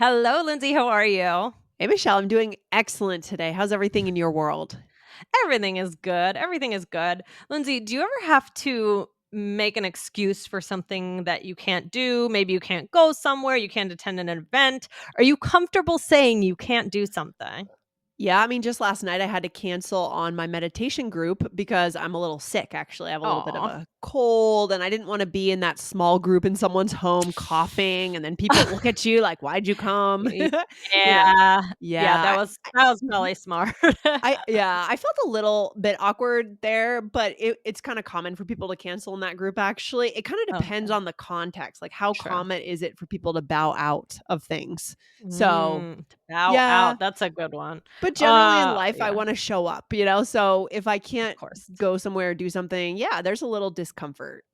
Hello, Lindsay. How are you? Hey, Michelle, I'm doing excellent today. How's everything in your world? Everything is good. Everything is good. Lindsay, do you ever have to make an excuse for something that you can't do? Maybe you can't go somewhere, you can't attend an event. Are you comfortable saying you can't do something? Yeah, I mean, just last night I had to cancel on my meditation group because I'm a little sick, actually. I have a little bit of Aw. a cold, and I didn't want to be in that small group in someone's home coughing, and then people look at you like, "Why'd you come?" You know? Yeah. Yeah, Yeah. that was really smart. I felt a little bit awkward there, but it's kinda common for people to cancel in that group, actually. It kinda depends Okay, on the context, like, how true. common is it for people to bow out of things? So, To bow yeah. out, that's a good one. But generally in life, I Yeah, wanna show up, So if I of can't course. go somewhere or do something, yeah, there's a little discomfort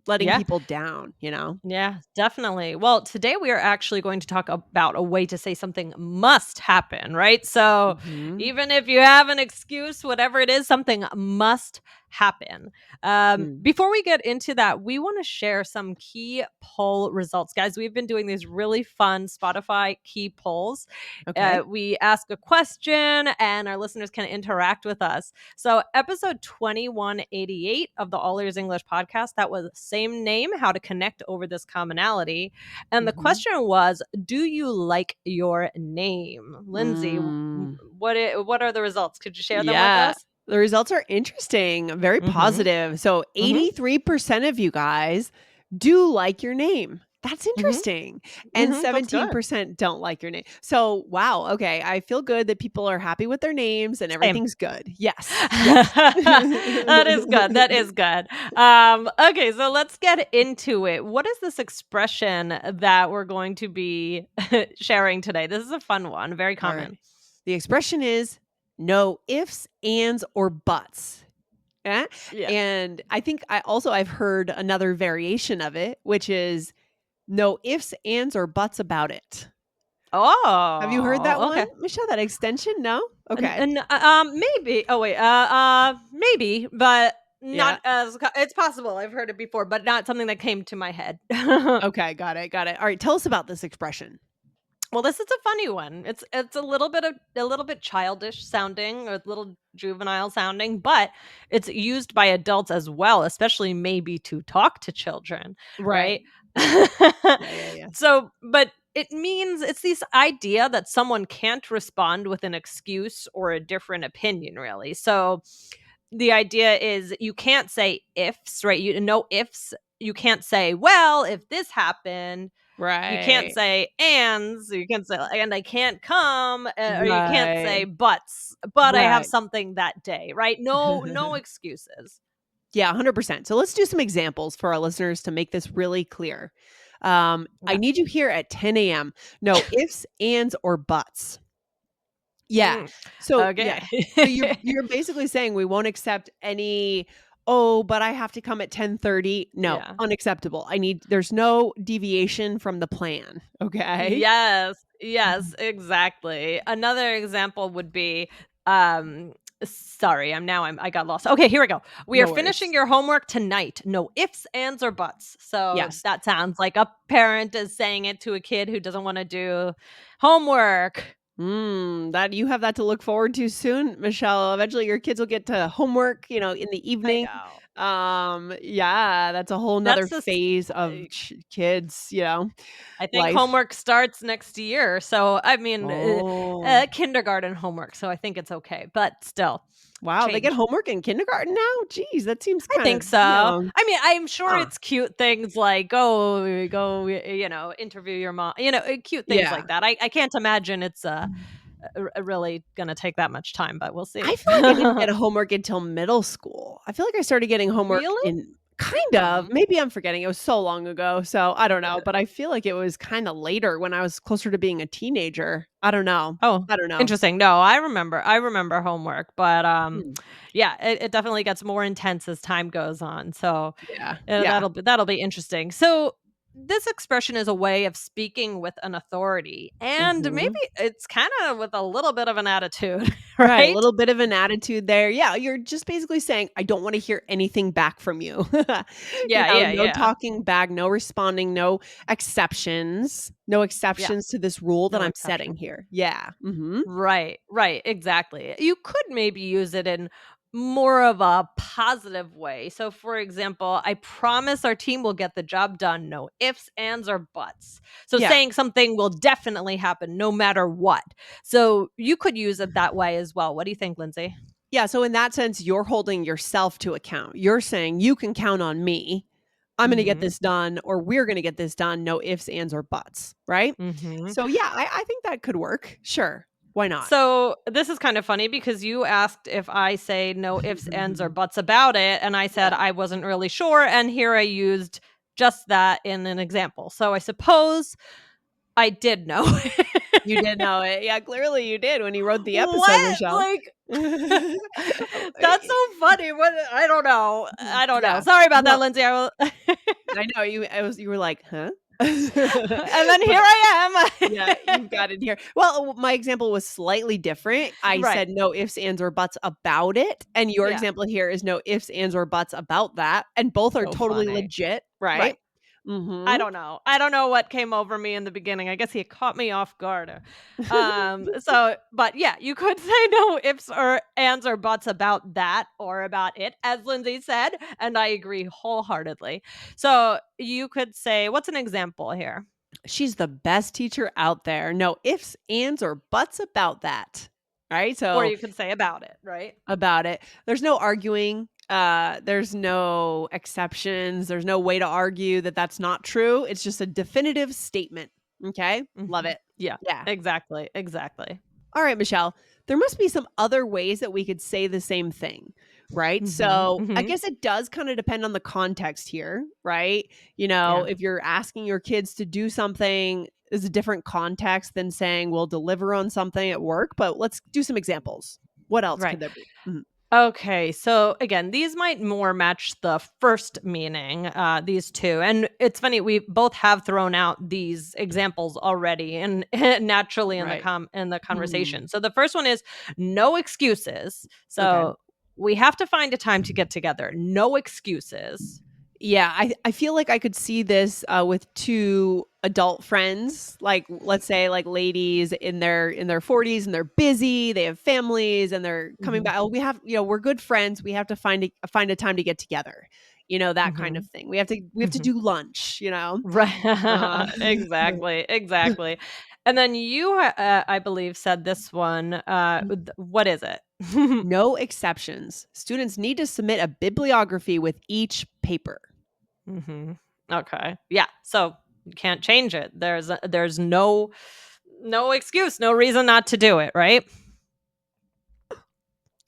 letting Yeah. people down? Yeah, definitely. Well, today we are actually going to talk about a way to say something must happen, right? So, Mhm. even if you have an excuse, whatever it is, something must happen. Mm. Before we get into that, we want to share some key poll results. Guys, we've been doing these really fun Spotify key polls. Okay. We ask a question and our listeners can interact with us. So, episode 2188 of the All Ears English podcast, that was same name, how to connect over this commonality. And the Mhm. question was, do you like your name? Lindsay, Mm. what are the results? Could you share them with Yeah. us? The results are interesting, very Mhm. positive. So Mhm. 83% of you guys do like your name. That's Mhm. interesting. And That's good. 17% don't like your name. So, wow, okay, I feel good that people are happy with their names and Same. everything's good. Yes. Yes. That is good. That is good. Okay, so let's get into it. What is this expression that we're going to be sharing today? This is a fun one, very All right. common. The expression is no ifs, ands, or buts. Eh? Yeah. And I think I've heard another variation of it, which is no ifs, ands, or buts about it. Have you heard that Oh, one, okay. Michelle? That extension? No? Okay. Maybe. Oh wait. Maybe, but Yeah. not as. It's possible. I've heard it before, but not something that came to my head. Okay, got it, got it. All right, tell us about this expression. Well, this is a funny one. It's a little bit childish sounding, or a little juvenile sounding, but it's used by adults as well, especially maybe to talk to children, right? Right. Yeah, yeah, yeah. So, but it means it's this idea that someone can't respond with an excuse or a different opinion, really. So, the idea is you can't say ifs, right? You no ifs. You can't say, well, if this happened, you can't Right. say ands, you can't say, "And I can't come," or you can't say Right. buts, "But I have Right. something that day," right? No excuses. Yeah, 100%. So let's do some examples for our listeners to make this really clear. I Okay. need you here at 10 AM. No ifs, ands, or buts. Yeah. Mm, So yeah. okay. So you're basically saying we won't accept any, "Oh, but I have to come at 10:30." No, Yeah. unacceptable. There's no deviation from the plan, okay? Yes, yes, Mhm. exactly. Another example would be, um, sorry, I got lost. Okay, here we go. "We are No finishing worries. your homework tonight. No ifs, ands, or buts." So Yes. that sounds like a parent is saying it to a kid who doesn't wanna do homework. That you have that to look forward to soon, Michelle. Eventually your kids will get to homework, in the I evening. know. Yeah, that's a whole 'nother That's the phase of kids, I think life. homework starts next year, so, I mean, Oh. kindergarten homework, so I think it's okay, but still, Wow, they get change. homework in kindergarten now? Geez, that seems I kind think of, so. I mean, I'm sure huh. it's cute things like, go, interview your mom, cute things Yeah. like that. I can't imagine it's, really gonna take that much time, but we'll I see. feel like I didn't get homework until middle school. I feel like I started getting homework Really? in kind of, Hmm. maybe I'm forgetting, it was so long ago, so I don't know, but I feel like it was kinda later when I was closer to being a teenager. I don't know. Oh, I don't know. interesting. No, I remember homework, but, Hmm. yeah, it definitely gets more intense as time goes on, so, Yeah. Yeah. that'll be interesting. So, this expression is a way of speaking with an authority, and maybe Mhm. it's kind of with a little bit of an attitude, Right, a right? little bit of an attitude there. Yeah, you're just basically saying, "I don't wanna hear anything back from you." Yeah, yeah, No yeah, talking back, no responding, no yeah. exceptions to this rule that No I'm setting exception. here. Yeah, mhm. Right, right, exactly. You could maybe use it in more of a positive way. So, for example, I promise our team will get the job done. No ifs, ands, or buts. So, Yeah. saying something will definitely happen no matter what. So, you could use it that way as well. What do you think, Lindsay? Yeah, so in that sense, you're holding yourself to account. You're saying, "You can count on me. I'm gonna get Hmm. this done," or, "We're gonna get this done, no ifs, ands, or buts," right? Hmm. So, yeah, I think that could work. Sure. Why not? So, this is kind of funny because you asked if I say no ifs, ands, or buts about it. And I said Yeah. I wasn't really sure. And here I used just that in an example. So, I suppose I did know. You did know it. Yeah, clearly you did when you wrote the episode, What? Michelle. Like, Oh, that's so funny. What? I don't know. I don't know. yeah. Sorry about that, Well, Lindsay. I will. I know you were like, "Huh?" And then here But I yeah, am. you've got it here. Well, my example was slightly different. I Right. said no ifs, ands, or buts about it, and your Yeah. example here is no ifs, ands, or buts about that, and both are So totally funny. legit, right? Right. I Mhm. don't know. I don't know what came over me in the beginning. I guess he caught me off guard. So, but yeah, you could say no ifs or ands or buts about that or about it, as Lindsay said, and I agree wholeheartedly. So you could say, what's an example here? She's the best teacher out there. No ifs, ands, or buts about that, right? Or So you could say about it, right? about it. There's no arguing. There's no exceptions. There's no way to argue that that's not true. It's just a definitive statement. Okay. Love Mhm. it. Yeah, Yeah. exactly. Exactly. All right, Michelle. There must be some other ways that we could say the same thing, right? Hmm. So I Hmm. guess it does kind of depend on the context here, right? Yeah. If you're asking your kids to do something, is a different context than saying we'll deliver on something at work. But let's do some examples. What else Right. could there be? Mhm. Okay, so again, these might more match the first meaning, these two. And it's funny, we both have thrown out these examples already and naturally in the Right. conversation. So the first one is no excuses. Okay. So we have to find a time to get together. No excuses. Yeah, I feel like I could see this, with 2 adult friends, like, let's say, like, ladies in their 40s, and they're busy, they have families, and they're coming Hmm. back, "Oh, we're good friends, we have to find a time to get together." That kind of Hmm. thing. We have to Hmm. do lunch, you know? Right. Uh Exactly. Exactly. And then you, I believe, said this one. What is it? No exceptions. Students need to submit a bibliography with each paper. Mhm. Okay. Yeah. So you can't change it. There's no excuse, no reason not to do it, right?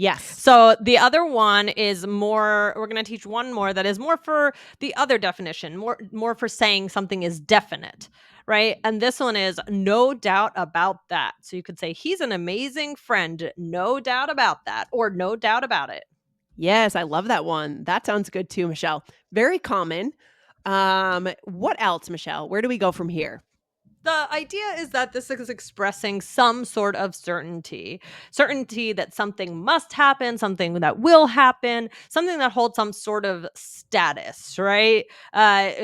Yes. So the other one is more we're going to teach one more that is more for the other definition, more for saying something is definite, right? And this one is no doubt about that. So you could say he's an amazing friend, no doubt about that, or no doubt about it. Yes, I love that one. That sounds good too, Michelle. Very common. What else, Michelle? Where do we go from here? The idea is that this is expressing some sort of certainty that something must happen, something that will happen, something that holds some sort of status, right?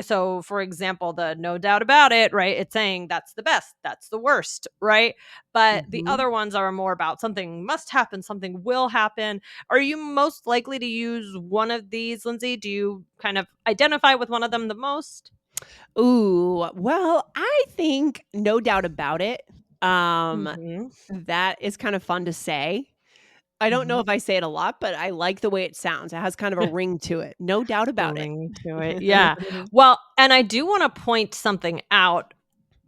So, for example, the no doubt about it, right? It's saying that's the best, that's the worst, right? But the Mhm. other ones are more about something must happen, something will happen. Are you most likely to use one of these, Lindsay? Do you kind of identify with one of them the most? Ooh, well, I think no doubt about it. Um, Hmm. that is kind of fun to say. I don't know Hmm. if I say it a lot, but I like the way it sounds. It has kind of a ring to it. No doubt A about it. ring to it, yeah. Well, and I do wanna point something out,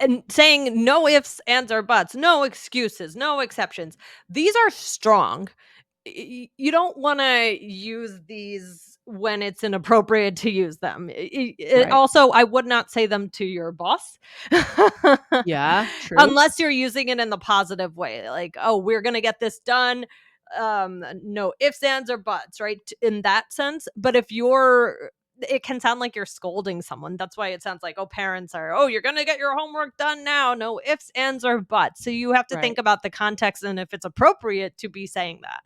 and saying no ifs, ands, or buts, no excuses, no exceptions. These are strong. You don't wanna use these when it's inappropriate to use them. Right. Also, I would not say them to your boss. Yeah, true. Unless you're using it in the positive way, like, "Oh, we're gonna get this done." No ifs, ands, or buts, right? In that sense. But if you're it can sound like you're scolding someone. That's why it sounds like, oh, parents are, oh, you're going to get your homework done now. No ifs, ands, or buts. So you have to Right. think about the context and if it's appropriate to be saying that.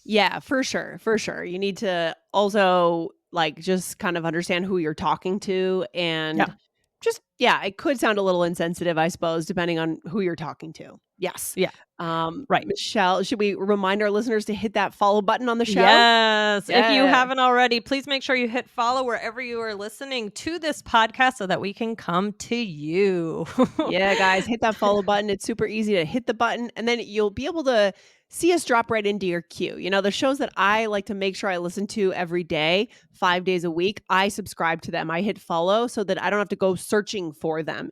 Yeah, for sure, for sure. You need to also, like, just kind of understand who you're talking to Yeah. and just yeah, it could sound a little insensitive, I suppose, depending on who you're talking to. Yes. Yeah. Right. Michelle, should we remind our listeners to hit that follow button on the show? Yes. If you Yeah. haven't already, please make sure you hit follow wherever you are listening to this podcast so that we can come to you. Yeah, guys, hit that follow button. It's super easy to hit the button, and then you'll be able to see us drop right into your queue. You know, the shows that I like to make sure I listen to every day, 5 days a week, I subscribe to them. I hit follow so that I don't have to go searching for them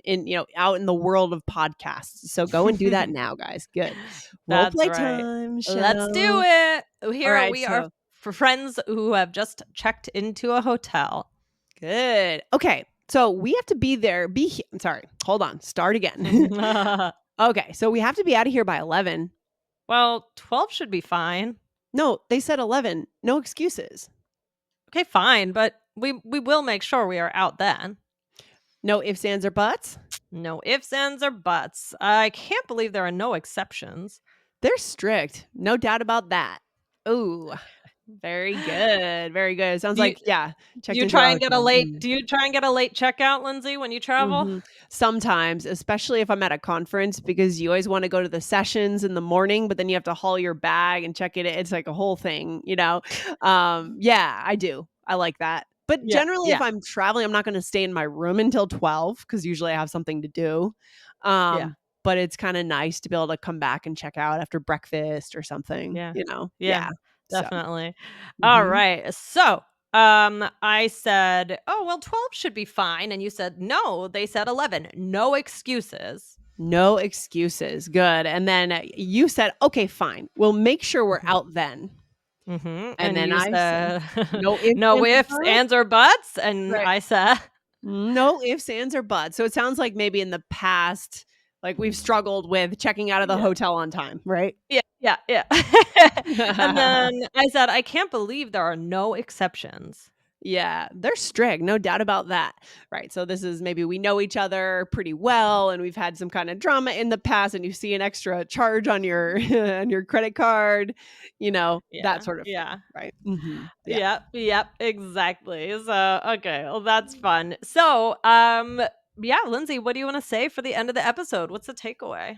out in the world of podcasts. So go and do that now, guys. Good. Role That's play right. time, Let's do Michelle. it. All Here right, we are so for friends who have just checked into a hotel. good. Okay, so we have to be there. I'm sorry. Hold on. Start again. Okay, so we have to be out of here by 11. Well, 12 should be fine. No, they said 11. No excuses. Okay, fine, but we will make sure we are out then. No ifs, ands, or buts. No ifs, ands, or buts. I can't believe there are no exceptions. They're strict. No doubt about that. Ooh, very good. Very good. Sounds Do you like, yeah, do checked you into a try and get a hotel. late do you try and get a late checkout, Lindsay, when you travel? Sometimes, especially if I'm at a conference, because you always want to go to the sessions in the morning, but then you have to haul your bag and check it. It's like a whole thing, you know? Yeah, I do. I like that. But Yeah, generally, if yeah, I'm traveling, I'm not going to stay in my room until 12 because usually I have something to do. yeah, But it's kind of nice to be able to come back and check out after breakfast or something, yeah, you know? yeah, Yeah. So, definitely. mhm. Alright, so, I said, "Oh, well, 12 should be fine," and you said, "No, they said 11. No excuses." No excuses. Good. And then you said, okay, fine. We'll make sure we're Mhm, out then. And and then you I said, said, no ifs, "No ands, or ifs, buts. ands, or buts," and Right. I said No ifs, ands, or buts. So it sounds like maybe in the past, like we've struggled with checking out of the yeah. hotel on time, right? Yeah, yeah, yeah. And then I said, "I can't believe there are no exceptions." Yeah, they're strict, no doubt about that. Right. So this is maybe we know each other pretty well and we've had some kind of drama in the past and you see an extra charge on your on your credit card, that Yeah, sort of thing, yeah. right? Yeah. Yep, yep, exactly. So, okay, well, that's fun. So, yeah, Lindsay, what do you wanna say for the end of the episode? What's the takeaway?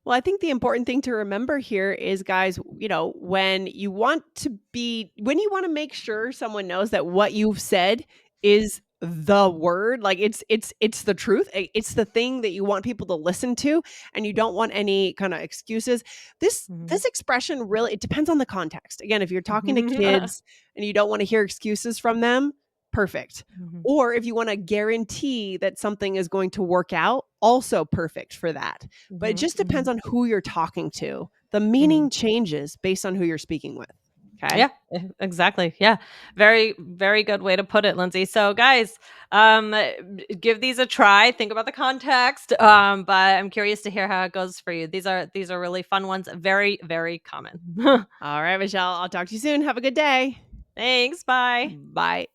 Well, I think the important thing to remember here is, guys, when you want to make sure someone knows that what you've said is the word, like it's the truth. It's the thing that you want people to listen to, and you don't want any kind of excuses. Mhm. This expression really it depends on the context. Again, if you're talking to kids and you don't want to hear excuses from them, perfect. Mhm, Or if you want to guarantee that something is going to work out, also perfect for that. But it mhm, just depends mhm, on who you're talking to. The mhm. meaning changes based on who you're speaking with. Okay. Yeah, exactly. Yeah. Very, very good way to put it, Lindsay. So, guys, give these a try. Think about the context. But I'm curious to hear how it goes for you. These are really fun ones. Very, very common. All right, Michelle. I'll talk to you soon. Have a good day. Thanks. Bye. Bye.